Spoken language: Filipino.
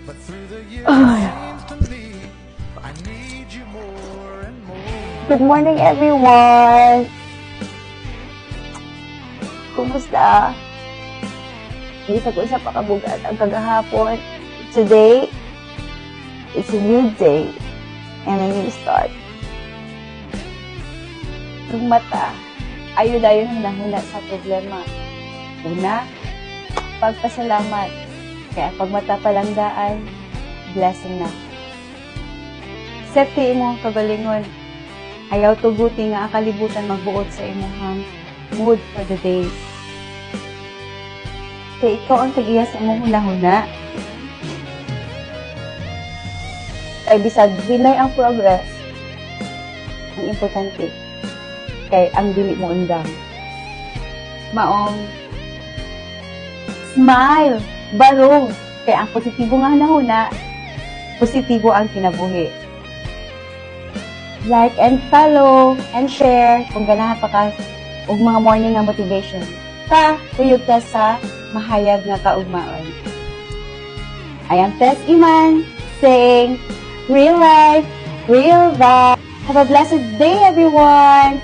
Ay. Good morning, everyone! Kumusta? Hindi sa ko sa pakabugat ang kagahapon. Today, it's a new day and a new start. Ang mata, ayaw-dayo huna-huna sa problema. Una, pagpasalamat. Kaya pag mata palanggaan, blessing na. Safety mo kagalingon. Ayaw tuguti nga kalibutan magbuot sa imong mood for the day. Kaya ikaw ang tag-iya sa imong huna-huna. Kaya bisag hinay ang progress, ang importante. Kaya ang dili mo undang. Maong smile, barong. Kaya ang positibo nga huna-huna, positibo ang kinabuhi. Like and follow and share kung ganahan pa ka og mga morning nga motivation. Tuyog ta sa mahayag nga kaugmaon. I am Tess Iman saying real life, real vibe. Have a blessed day, everyone!